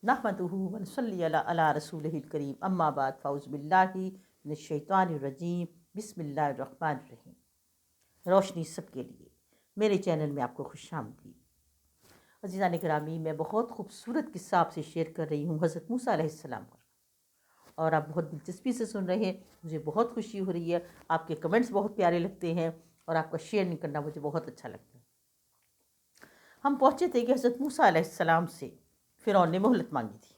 नहमदुहु व नसल्ली अला रसूलिहिल करीम, अम्मा बाद, फ़ाउज़ु बिल्लाहि मिनश्शैतानिर रजीम, बिस्मिल्लाहिर रहमानिर रहीम। रोशनी सबके लिए मेरे चैनल में आपको खुशामदीद। अज़ीज़ान गिरामी, मैं बहुत खूबसूरत किस्सा आपसे शेयर कर रही हूँ हज़रत मूसा अलैहिस्सलाम का, और आप बहुत दिलचस्पी से सुन रहे हैं। मुझे बहुत खुशी हो रही है, आपके कमेंट्स बहुत प्यारे लगते हैं और आपका शेयर नहीं करना मुझे बहुत अच्छा लगता है। हम पहुँचे थे कि हज़रत मूसा अलैहिस्सलाम से फ़िरौन ने मोहलत मांगी थी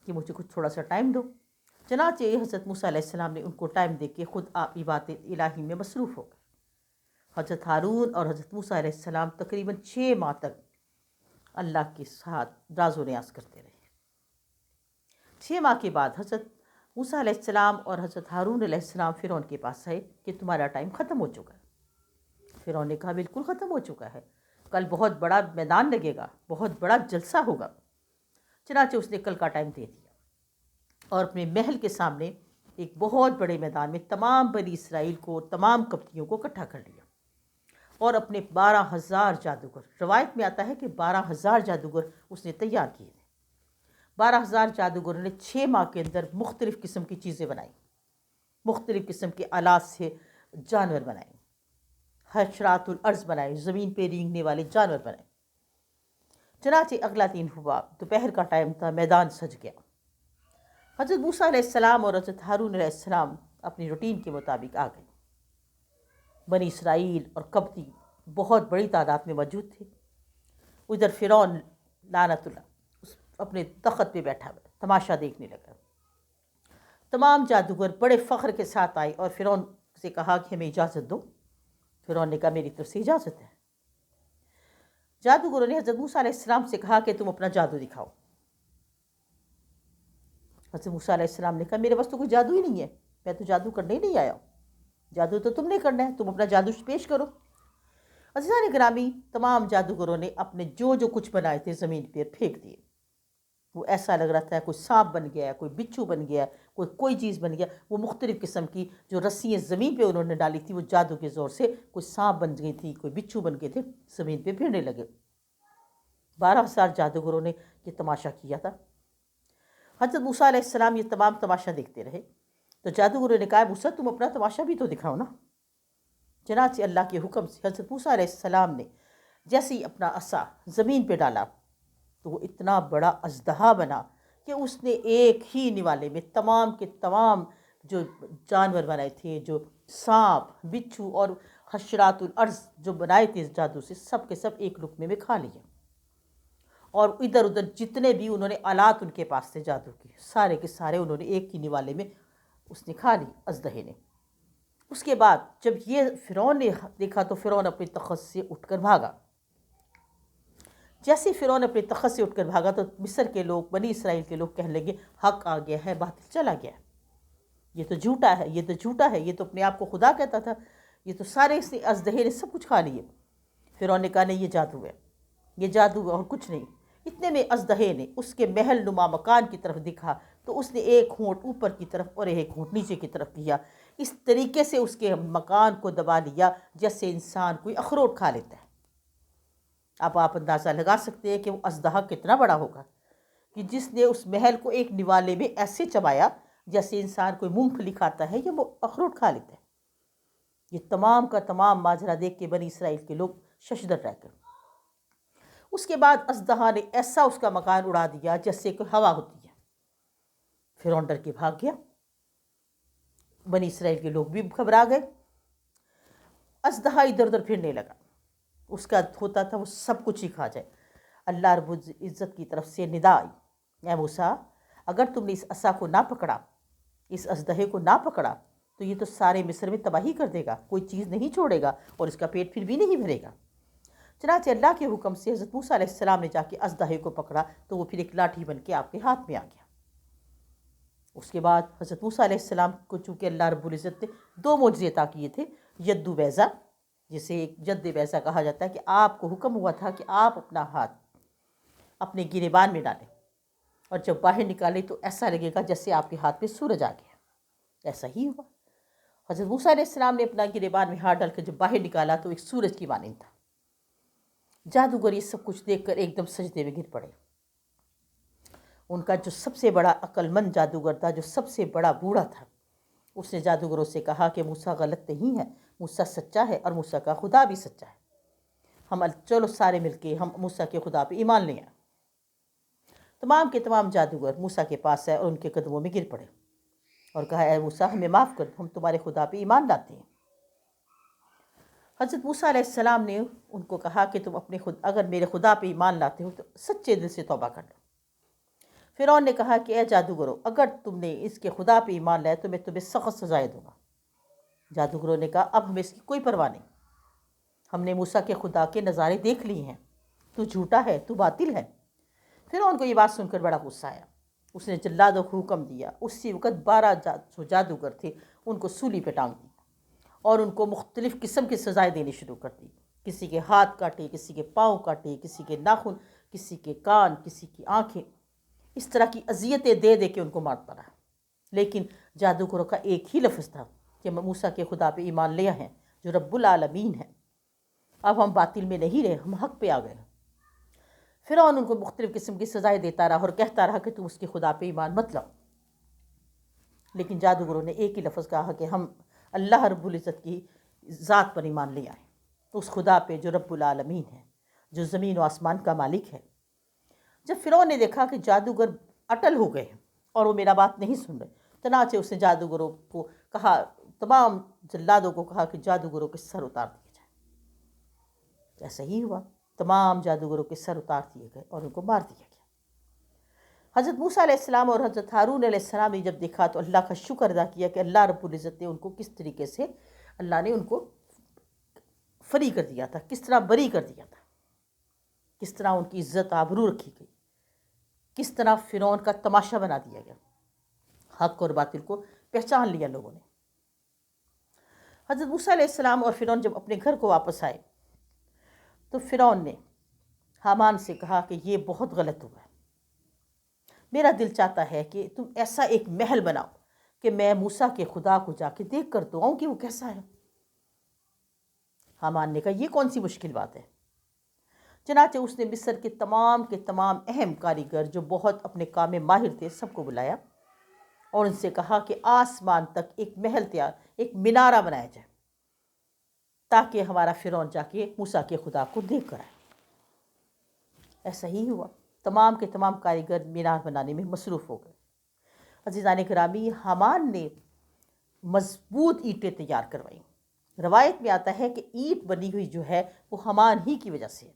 कि मुझे कुछ थोड़ा सा टाइम दो। चनाचे हज़रत मूसा अलैहिस्सलाम ने उनको टाइम दे के ख़ुद आप इबादत इलाही में मसरूफ़ हो गए। हज़रत हारून और हज़रत मूसा अलैहिस्सलाम तकरीबन 6 माह तक अल्लाह के साथ राज़ो न्याज़ करते रहे। 6 माह के बाद हज़रत मूसा अलैहिस्सलाम और हज़रत हारून अलैहिस्सलाम फ़िरौन के पास आए कि तुम्हारा टाइम ख़त्म हो चुका है। फ़िरौन ने कहा बिल्कुल ख़त्म हो चुका है, कल बहुत बड़ा मैदान लगेगा, बहुत बड़ा जलसा होगा। चनाचे उसने कल का टाइम दे दिया और अपने महल के सामने एक बहुत बड़े मैदान में तमाम बनी इसराइल को, तमाम कप्तियों को इकट्ठा कर लिया और अपने 12,000 जादूगर, रवायत में आता है कि 12,000 जादूगर उसने तैयार किए थे। 12,000 जादूगरों ने 6 माह के अंदर मुख्तलिफ़ किस्म की चीज़ें बनाई, मुख्तलिफ़ किस्म के आलात से जानवर बनाए, हशरातुल अर्ज़ बनाए, ज़मीन पे रेंगने वाले जानवर बनाए। चनाचे अगला दिन हुआ, दोपहर का टाइम था, मैदान सज गया। हज़रत मूसा अलैहिस्सलाम और हज़रत हारून अलैहिस्सलाम अपनी रूटीन के मुताबिक आ गए। बनी इसराइल और कब्ती बहुत बड़ी तादाद में मौजूद थे। उधर फ़िरौन लानतुल्लाह अपने तख़्त पे बैठा हुआ तमाशा देखने लगा। तमाम जादूगर बड़े फ़ख्र के साथ आए और फ़िरौन से कहा कि हमें इजाज़त दो। फ़िरौन ने कहा मेरी तरफ से इजाज़त है। जादूगरों ने हज़रत मूसा अलैहिस्सलाम से कहा कि तुम अपना जादू दिखाओ। हज़रत मूसा अलैहिस्सलाम ने कहा मेरे पास तो कोई जादू ही नहीं है, मैं तो जादू करने ही नहीं आया हूँ, जादू तो तुमने करना है, तुम अपना जादू पेश करो। अज़ीज़ान गिरामी, तमाम जादूगरों ने अपने जो जो कुछ बनाए थे ज़मीन पर फेंक दिए। वो ऐसा लग रहा था कोई सांप बन गया, कोई बिच्छू बन गया, कोई चीज़ बन गया। वो मुख्तलिफ़ किस्म की जो रस्सियाँ ज़मीन पे उन्होंने डाली थी, वो जादू के ज़ोर से कोई सांप बन गई थी, कोई बिच्छू बन गए थे, ज़मीन पे फिरने लगे। 12,000 जादूगरों ने ये तमाशा किया था। हज़रत मूसा अलैहिस्सलाम ये तमाम तमाशा देखते रहे। तो जादूगरों ने कहा मूसा तुम अपना तमाशा भी तो दिखाओ ना। चनाचे अल्लाह के हुक्म से हज़रत मूसा अलैहिस्सलाम ने जैसे ही अपना असा ज़मीन पे डाला तो वो इतना बड़ा अजदहा बना कि उसने एक ही निवाले में तमाम के तमाम जो जानवर बनाए थे, जो सांप, बिच्छू और हशरातुल अर्ज़ जो बनाए थे इस जादू से, सब के सब एक लुक़मे में खा लिए। और इधर उधर जितने भी उन्होंने आलात उनके पास थे जादू के, सारे के सारे उन्होंने एक ही निवाले में उसने खा ली, अजदहे ने। उसके बाद जब ये फ़िरौन ने देखा तो फ़िरौन अपने तख़्त से उठकर भागा। जैसे फ़िरौन अपने तख़्त से उठकर भागा तो मिस्र के लोग, बनी इसराइल के लोग कहने लगे हक़ आ गया है, बातिल चला गया है, ये तो झूठा है, ये तो झूठा है, ये तो अपने आप को खुदा कहता था, ये तो सारे इसने अजदहे ने सब कुछ खा लिए। फ़िरौन ने कहा नहीं ये जादू है, ये जादू है और कुछ नहीं। इतने में अजदहे ने उसके महल नुमा मकान की तरफ दिखा तो उसने एक होंठ ऊपर की तरफ और एक होंठ नीचे की तरफ किया। इस तरीके से उसके मकान को दबा लिया जैसे इंसान कोई अखरोट खा लेता है। अब आप अंदाज़ा लगा सकते हैं कि वो अजदहा कितना बड़ा होगा कि जिसने उस महल को एक निवाले में ऐसे चबाया जैसे इंसान कोई मूंगफली खाता है या वो अखरोट खा लेता है। ये तमाम का तमाम माजरा देख के बनी इसराइल के लोग शशदर रह गए। उसके बाद अजदहा ने ऐसा उसका मकान उड़ा दिया जैसे कोई हवा होती है। फ़िरौन डर के भाग गया, बनी इसराइल के लोग भी घबरा गए। अजदहा इधर उधर फिरने लगा, उसका होता था वो सब कुछ ही खा जाए। अल्लाह रब्बुल इज़्ज़त की तरफ से निदा आई, ऐ मूसा अगर तुमने इस असा को ना पकड़ा, इस अजदहे को ना पकड़ा तो ये तो सारे मिस्र में तबाही कर देगा, कोई चीज़ नहीं छोड़ेगा और इसका पेट फिर भी नहीं भरेगा। चनाचे अल्लाह के हुक्म से हज़रत मूसा अलैहिस्सलाम ने जाके अजदहे को पकड़ा तो वो फिर एक लाठी बन के आपके हाथ में आ गया। उसके बाद हज़रत मूसा अलैहिस्सलाम को चूँकि अल्लाह रब्बुल इज़्ज़त ने 2 मोज़े अता किए थे, यद्दु बैज़ा, जिसे एक जद्द बैज़ा कहा जाता है, कि आपको हुक्म हुआ था कि आप अपना हाथ अपने गिरेबान में डालें और जब बाहर निकालें तो ऐसा लगेगा जैसे आपके हाथ में सूरज आ गया। ऐसा ही हुआ। हज़रत मूसा अलैहिस्सलाम ने अपना गिरेबान में हाथ डालकर जब बाहर निकाला तो एक सूरज की मानिंद था। जादूगर ये सब कुछ देखकर एकदम सजदे में गिर पड़े। उनका जो सबसे बड़ा अक्लमंद जादूगर था, जो सबसे बड़ा बूढ़ा था, उसने जादूगरों से कहा कि मूसा गलत नहीं है, मूसा सच्चा है और मूसा का खुदा भी सच्चा है। चलो सारे मिलके हम मूसा के खुदा पे ईमान ले आए। तमाम के तमाम जादूगर मूसा के पास आए और उनके कदमों में गिर पड़े और कहा, ऐ मूसा हमें माफ़ कर दो, हम तुम्हारे खुदा पे ईमान लाते हैं। हज़रत मूसा अलैहिस्सलाम ने उनको कहा कि तुम अगर मेरे खुदा पे ईमान लाते हो तो सच्चे दिल से तौबा कर लो। फ़िरौन ने कहा कि ऐ जादूगरों, अगर तुमने इसके खुदा पे ईमान लाया तो मैं तुम्हें सख्त सजाएं दूंगा। जादूगरों ने कहा, अब हमें इसकी कोई परवाह नहीं, हमने मूसा के खुदा के नज़ारे देख लिए हैं, तू झूठा है, तू बातिल है। फ़िरौन को ये बात सुनकर बड़ा गुस्सा आया। उसने जल्लादों को हुक्म दिया, उसी वक़्त 12 जो जादूगर थे उनको सूली पे टांग दी और उनको मुख्तलिफ़ किस्म की सज़ाएँ देनी शुरू कर दी। किसी के हाथ काटे, किसी के पाँव काटे, किसी के नाखून, किसी के कान, किसी की आँखें, इस तरह की अज़ियतें दे दे के उनको मारता रहा। लेकिन जादूगरों का एक ही लफ्ज़ था कि हम मूसा के खुदा पे ईमान ले हैं जो रब्बुल आलमीन है। अब हम बातिल में नहीं रहे, हम हक़ पे आ गए। फ़िरौन उनको मुख्तलिफ़ किस्म की सज़ाएँ देता रहा और कहता रहा कि तुम उसके खुदा पे ईमान मत लाओ। लेकिन जादूगरों ने एक ही लफ्ज़ कहा कि हम अल्लाह रब्बुल इज़्ज़त की ज़ात पर ईमान ले आए, उस खुदा पे जो रब्बुल आलमीन है, जो ज़मीन और आसमान का मालिक है। जब फ़िरौन ने देखा कि जादूगर अटल हो गए और वो मेरा बात नहीं सुन रहे, चनाचे उसने जादूगरों को कहा, तमाम जल्लादों को कहा कि जादूगरों के सर उतार दिए जाए। ऐसा ही हुआ, तमाम जादूगरों के सर उतार दिए गए और उनको मार दिया गया। हज़रत मूसा अलैहिस्सलाम और हज़रत हारून अलैहिस्सलाम ने जब देखा तो अल्लाह का शुक्र अदा किया कि अल्लाह रब्बुल इज़्ज़त ने उनको किस तरीके से अल्लाह ने उनको फरी कर दिया था, किस तरह बरी कर दिया था, किस तरह उनकी इज़्ज़त आबरू रखी गई, किस तरह फ़िरौन का तमाशा बना दिया गया। हक़ और बातिल को पहचान लिया लोगों ने। हज़रत मूसा अलैहिस्सलाम और फ़िरौन जब अपने घर को वापस आए तो फ़िरौन ने हामान से कहा कि ये बहुत गलत हुआ है, मेरा दिल चाहता है कि तुम ऐसा एक महल बनाओ कि मैं मूसा के खुदा को जाके देख कर तो आऊँ कि वो कैसा है। हामान ने कहा, ये कौन सी मुश्किल बात है। चनाचे उसने मिस्र के तमाम अहम कारीगर जो बहुत अपने काम में माहिर थे सबको बुलाया और उनसे कहा कि आसमान तक एक महल तैयार, एक मिनारा बनाया जाए ताकि हमारा फ़िरौन जाके मूसा के खुदा को देख कर आए। ऐसा ही हुआ, तमाम के तमाम कारीगर मीनार बनाने में मसरूफ़ हो गए। अज़ीज़ान किरामी, हामान ने मजबूत ईंटें तैयार करवाई। रवायत में आता है कि ईंट बनी हुई जो है वो हामान ही की वजह से,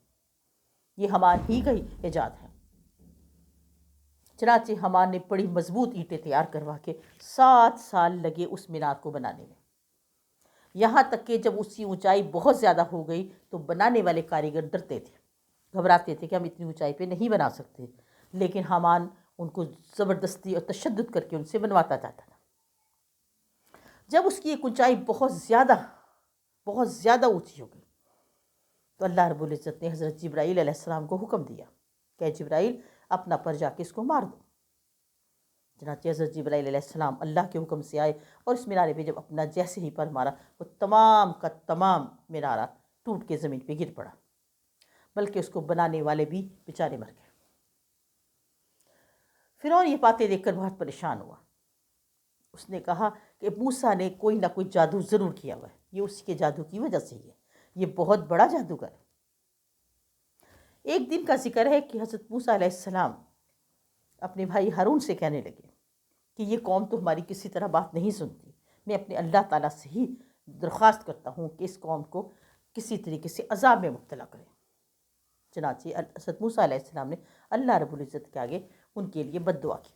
ये हामान ही का ईजाद है। चनाचे हामान ने बड़ी मजबूत ईंटें तैयार करवा के 7 साल लगे उस मीनार को बनाने में। यहाँ तक कि जब उसकी ऊंचाई बहुत ज़्यादा हो गई तो बनाने वाले कारीगर डरते थे, घबराते थे कि हम इतनी ऊंचाई पे नहीं बना सकते। लेकिन हामान उनको ज़बरदस्ती और तशद्दुद करके उनसे बनवाता जाता था। जब उसकी एक ऊंचाई बहुत ज़्यादा ऊंची हो गई तो अल्लाह रब्बुल इज़्ज़त ने हज़रत जिब्राईल अलैहिस्सलाम को हुक्म दिया कि जिब्राईल अपना पर जाके इसको मार दो। चनाचे हज़रत जिब्राईल अलैहिस्सलाम अल्लाह के हुक्म से आए और इस मीनारे पे जब अपना जैसे ही पर मारा वो तमाम का तमाम मीनारा टूट के ज़मीन पे गिर पड़ा, बल्कि उसको बनाने वाले भी बेचारे मर गए। फ़िरौन ये बातें देखकर बहुत परेशान हुआ। उसने कहा कि मूसा ने कोई ना कोई जादू ज़रूर किया हुआ है, ये उसके जादू की वजह से ही है, ये बहुत बड़ा जादूगर है। एक दिन का जिक्र है कि हज़रत मूसा अलैहिस्सलाम अपने भाई हारून से कहने लगे कि ये कौम तो हमारी किसी तरह बात नहीं सुनती, मैं अपने अल्लाह ताला से ही दरख्वास्त करता हूँ कि इस कौम को किसी तरीके से अज़ाब में मुब्तला करें। चनाचे हज़रत मूसा अलैहिस्सलाम ने अल्लाह रब्बुल इज़्ज़त के आगे उनके लिए बद्दुआ की।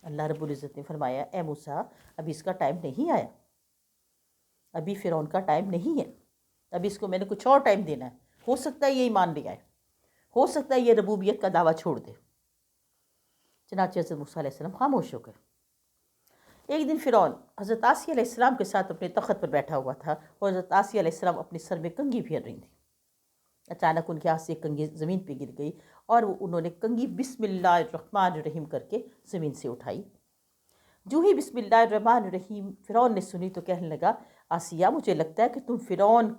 अल्लाह रब्बुल इज़्ज़त ने फरमाया, ए मूसा, अभी इसका टाइम नहीं आया, अभी फ़िरौन का टाइम नहीं है, अभी इसको मैंने कुछ और टाइम देना है, हो सकता है ये ईमान ले आए, हो सकता है ये रबूबियत का दावा छोड़ दे। चनाचे हज़रत मूसा अलैहिस्सलाम खामोश हो गए। एक दिन फ़िरौन हज़रत आसिया अलैहिस्सलाम के साथ अपने तख़्त पर बैठा हुआ था और हज़रत आसिया अलैहिस्सलाम अपने सर में कंघी फेर रही थी। अचानक उनके हाथ से कंघी ज़मीन पे गिर गई और उन्होंने कंघी बिस्मिल्लाहिर्रहमानिर्रहीम करके ज़मीन से उठाई। जो ही बिस्मिल्लाहिर्रहमानिर्रहीम फ़िरौन ने सुनी तो कहने लगा, आसिया, मुझे लगता है कि फ़िरौन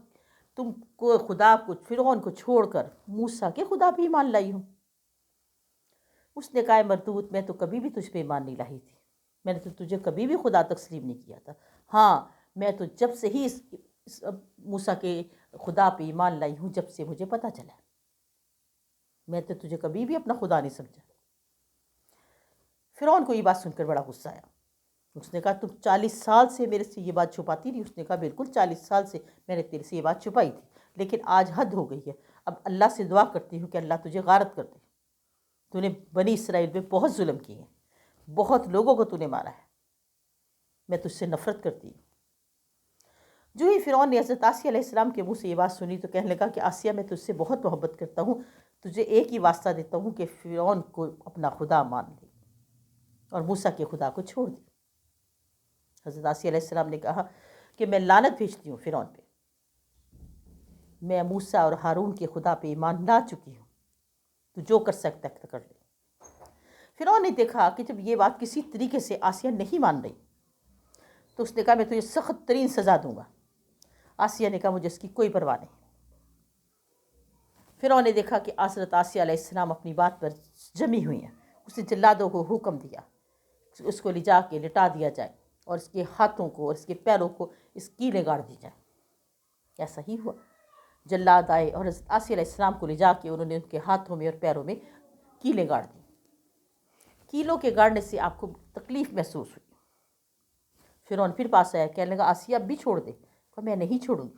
को छोड़कर मूसा के खुदा पे ईमान लाई हो। اس نے کہا مردود میں تو کبھی بھی تجھ پہ ایمان نہیں لائی تھی، میں نے تو تجھے کبھی بھی خدا تسلیم نہیں کیا تھا، ہاں میں تو جب سے ہی اس موسیٰ کے خدا پہ ایمان لائی ہوں، جب سے مجھے پتہ چلا، میں تو تجھے کبھی بھی اپنا خدا نہیں سمجھا۔ فرعون کو یہ بات سن کر بڑا غصہ آیا، اس نے کہا تم 40 سال سے میرے سے یہ بات چھپاتی رہی۔ اس نے کہا بالکل 40 سال سے میں نے تیرے سے یہ بات چھپائی تھی، لیکن آج حد ہو گئی ہے، اب اللہ سے دعا کرتی ہوں کہ اللہ تجھے غارت کر دے، تو نے بنی اسرائیل میں بہت ظلم کیے ہیں، بہت لوگوں کو تو نے مارا ہے، میں تجھ سے نفرت کرتی ہوں۔ جو ہی فرعون نے حضرت آسیہ علیہ السلام کے منہ سے یہ بات سنی تو کہنے لگا کہ آسیہ میں تجھ سے بہت محبت کرتا ہوں، تجھے ایک ہی واسطہ دیتا ہوں کہ فرعون کو اپنا خدا مان لے اور موسیٰ کے خدا کو چھوڑ دے۔ حضرت آسیہ علیہ السلام نے کہا کہ میں لعنت بھیجتی ہوں فرعون پہ، میں موسیٰ اور ہارون کے خدا پہ ایمان لا چکی ہوں، تو جو کر سکتا ہے کر لے۔ فرعون نے دیکھا کہ جب یہ بات کسی طریقے سے آسیہ نہیں مان رہی تو اس نے کہا میں تجھے سخت ترین سزا دوں گا۔ آسیہ نے کہا مجھے اس کی کوئی پرواہ نہیں۔ فرعون نے دیکھا کہ حضرت آسیہ علیہ السلام اپنی بات پر جمی ہوئی ہیں، اس نے جلادوں کو حکم دیا اس کو لے جا کے لٹا دیا جائے اور اس کے ہاتھوں کو اور اس کے پیروں کو اس کیلیں گاڑ دی جائیں۔ ایسا ہی ہوا، جلاد آئے اور حضرت آسیہ علیہ السلام کو لے جا کے انہوں نے ان کے ہاتھوں میں اور پیروں میں کیلیں گاڑ دی۔ کیلوں کے گاڑنے سے آپ کو تکلیف محسوس ہوئی۔ فرعون پھر پاس آیا، کہنے لگا آسیہ اب بھی چھوڑ دے، کہا میں نہیں چھوڑوں گی۔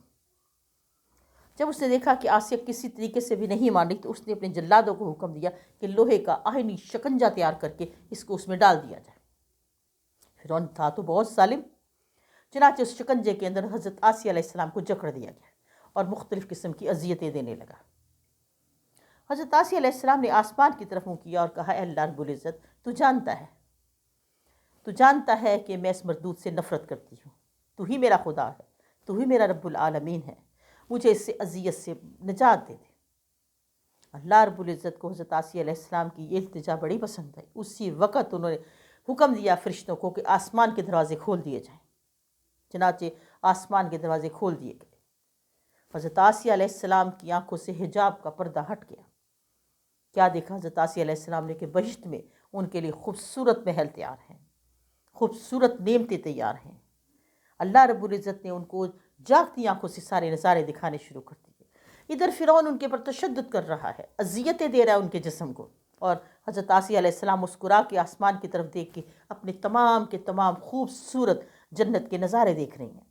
جب اس نے دیکھا کہ آسیہ کسی طریقے سے بھی نہیں مان رہی تو اس نے اپنے جلادوں کو حکم دیا کہ لوہے کا آہنی شکنجہ تیار کر کے اس کو اس میں ڈال دیا جائے۔ فرعون تھا تو بہت ظالم، چنانچہ اس شکنجے کے اندر حضرت آسیہ علیہ السلام کو جکڑ دیا گیا اور مختلف قسم کی اذیتیں دینے لگا۔ حضرت آسیہ علیہ السلام نے آسمان کی طرف منہ کیا اور کہا اے اللہ رب العزت، تو جانتا ہے کہ میں اس مردود سے نفرت کرتی ہوں، تو ہی میرا خدا ہے، تو ہی میرا رب العالمین ہے، مجھے اس سے اذیت سے نجات دے دے۔ اللہ رب العزت کو حضرت آسیہ علیہ السلام کی یہ التجا بڑی پسند آئی۔ اسی وقت انہوں نے حکم دیا فرشتوں کو کہ آسمان کے دروازے کھول دیے جائیں، چنانچہ آسمان کے دروازے کھول دیے گئے۔ حضرت آسیہ علیہ السلام کی آنکھوں سے حجاب کا پردہ ہٹ گیا۔ کیا دیکھا حضرت آسیہ علیہ السلام نے کہ بہشت میں ان کے لیے خوبصورت محل تیار ہیں، خوبصورت نعمتیں تیار ہیں۔ اللہ رب العزت نے ان کو جاگتی آنکھوں سے سارے نظارے دکھانے شروع کر دیے۔ ادھر فرعون ان کے پر تشدد کر رہا ہے، اذیتیں دے رہا ہے ان کے جسم کو، اور حضرت آسیہ علیہ السلام مسکرا کے آسمان کی طرف دیکھ کے اپنے تمام کے تمام خوبصورت جنت کے نظارے دیکھ رہی ہیں،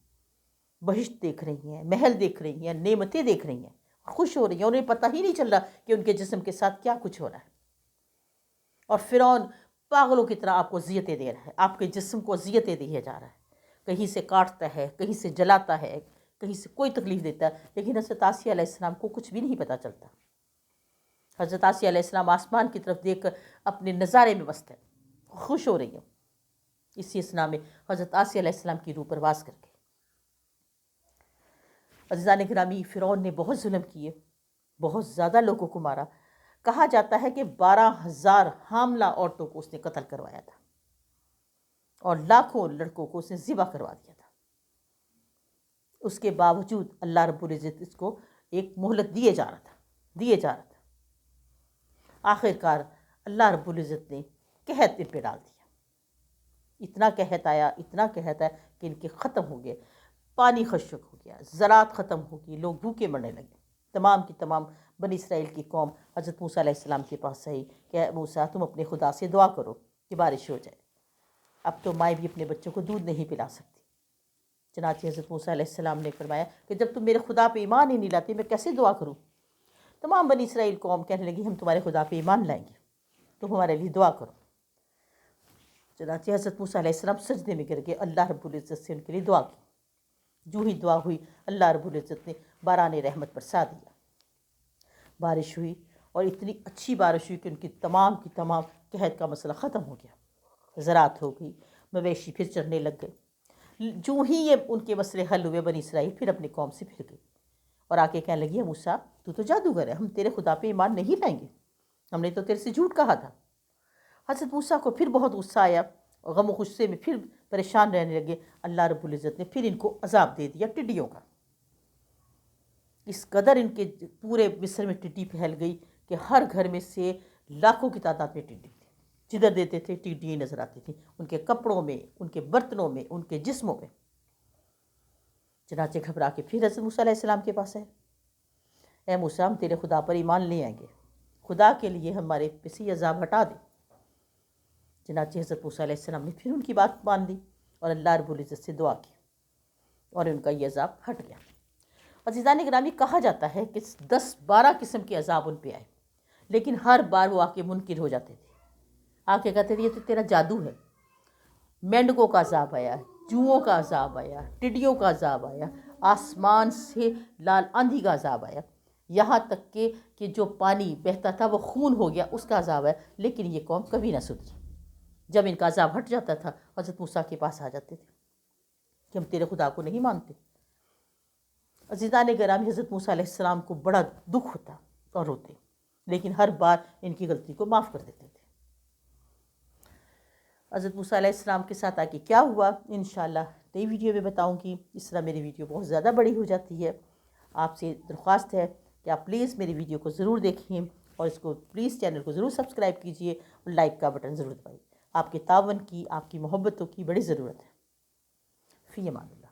بہشت دیکھ رہی ہیں، محل دیکھ رہی ہیں، نعمتیں دیکھ رہی ہیں، خوش ہو رہی ہیں۔ انہیں پتہ ہی نہیں چل رہا کہ ان کے جسم کے ساتھ کیا کچھ ہو رہا ہے، اور فرعون پاگلوں کی طرح آپ کو اذیتیں دے رہا ہے، آپ کے جسم کو اذیتیں دیا جا رہا ہے، کہیں سے کاٹتا ہے، کہیں سے جلاتا ہے، کہیں سے کوئی تکلیف دیتا ہے، لیکن حضرت آسیہ علیہ السلام کو کچھ بھی نہیں پتہ چلتا۔ حضرت آسیہ علیہ السلام آسمان کی طرف دیکھ کر اپنے نظارے میں مست ہے، خوش ہو رہی ہیں۔ اسی اسنا میں حضرت آسیہ علیہ السلام کی روح پرواز کر گئی۔ عزیزان گرامی، فرعون نے بہت ظلم کیے، بہت زیادہ لوگوں کو مارا۔ کہا جاتا ہے کہ 12,000 حاملہ عورتوں کو اس نے قتل کروایا تھا اور لاکھوں لڑکوں کو اس نے ذبح کروا دیا تھا۔ اس کے باوجود اللہ رب العزت اس کو ایک مہلت دیے جا رہا تھا۔ آخر کار اللہ رب العزت نے قحط ان پہ ڈال دیا۔ اتنا قحط آیا کہ ان کے ختم ہو گئے، پانی خشک ہو گیا، زراعت ختم ہو گئی، لوگ بھوکے مرنے لگے۔ تمام کی تمام بنی اسرائیل کی قوم حضرت موسیٰ علیہ السلام کے پاس آئی کہ اے موسیٰ تم اپنے خدا سے دعا کرو کہ بارش ہو جائے، اب تو مائیں بھی اپنے بچوں کو دودھ نہیں پلا سکتی۔ چنانچہ حضرت موسیٰ علیہ السلام نے فرمایا کہ جب تم میرے خدا پہ ایمان ہی نہیں لاتے میں کیسے دعا کروں؟ تمام بنی اسرائیل قوم کہنے لگی ہم تمہارے خدا پہ ایمان لائیں گے، تم ہمارے لیے دعا کرو۔ چنانچہ حضرت موسیٰ علیہ السلام سجدے میں گر گئے، اللہ رب العزت سے ان کے لیے دعا کی۔ جو ہی دعا ہوئی اللہ رب العزت نے باران رحمت برسا دیا، بارش ہوئی، اور اتنی اچھی بارش ہوئی کہ ان کی تمام قحط کا مسئلہ ختم ہو گیا، زراعت ہو گئی، مویشی پھر چرنے لگ گئے۔ جو ہی یہ ان کے مسئلے حل ہوئے بنی اسرائیل پھر اپنی قوم سے پھر گئی اور آ کے کہنے لگی موسیٰ تو جادوگر ہے، ہم تیرے خدا پہ ایمان نہیں لائیں گے، ہم نے تو تیرے سے جھوٹ کہا تھا۔ حضرت موسیٰ کو پھر بہت غصہ آیا، غم و غصے میں پھر پریشان رہنے لگے۔ اللہ رب العزت نے پھر ان کو عذاب دے دیا ٹڈیوں کا۔ اس قدر ان کے پورے مصر میں ٹڈی پھیل گئی کہ ہر گھر میں سے لاکھوں کی تعداد میں ٹڈی تھی۔ جدھر دیتے تھے ٹیڈیاں نظر آتی تھیں، ان کے کپڑوں میں، ان کے برتنوں میں، ان کے جسموں میں۔ چنانچہ گھبرا کے پھر حضرت موسیٰ علیہ السلام کے پاس آئے، اے موسیٰ ہم تیرے خدا پر ایمان لے آئیں گے، خدا کے لیے ہمارے پسی عذاب ہٹا دے۔ چنانچہ حضرت موسیٰ علیہ السلام نے پھر ان کی بات مان لی اور اللہ رب العزت سے دعا کی اور ان کا یہ عذاب ہٹ گیا۔ عزیزان گرامی، کہا جاتا ہے کہ 10-12 قسم کے عذاب ان پہ آئے، لیکن ہر بار وہ آ کے منکر ہو جاتے تھے، آ کے کہتے تھے یہ تو تیرا جادو ہے۔ مینڈکوں کا عذاب آیا، جوؤں کا عذاب آیا، ٹڈیوں کا عذاب آیا، آسمان سے لال آندھی کا عذاب آیا، یہاں تک کہ جو پانی بہتا تھا وہ خون ہو گیا، اس کا عذاب آیا، لیکن یہ قوم کبھی نہ سدھری۔ جب ان کا عذاب ہٹ جاتا تھا حضرت موسیٰ کے پاس آ جاتے تھے کہ ہم تیرے خدا کو نہیں مانتے۔ عزیزان گرامی، حضرت موسیٰ علیہ السلام کو بڑا دکھ ہوتا اور روتے، لیکن ہر بار ان کی غلطی کو معاف کر دیتے تھے۔ حضرت موسیٰ علیہ السلام کے ساتھ آگے کیا ہوا انشاءاللہ نئی ویڈیو میں بتاؤں گی۔ اس طرح میری ویڈیو بہت زیادہ بڑی ہو جاتی ہے۔ آپ سے درخواست ہے کہ آپ پلیز میری ویڈیو کو ضرور دیکھیں اور اس کو پلیز چینل کو ضرور سبسکرائب کیجئے اور لائک کا بٹن ضرور دبائیے۔ آپ کے تعاون کی، آپ کی محبتوں کی بڑی ضرورت ہے۔ فی امان اللہ۔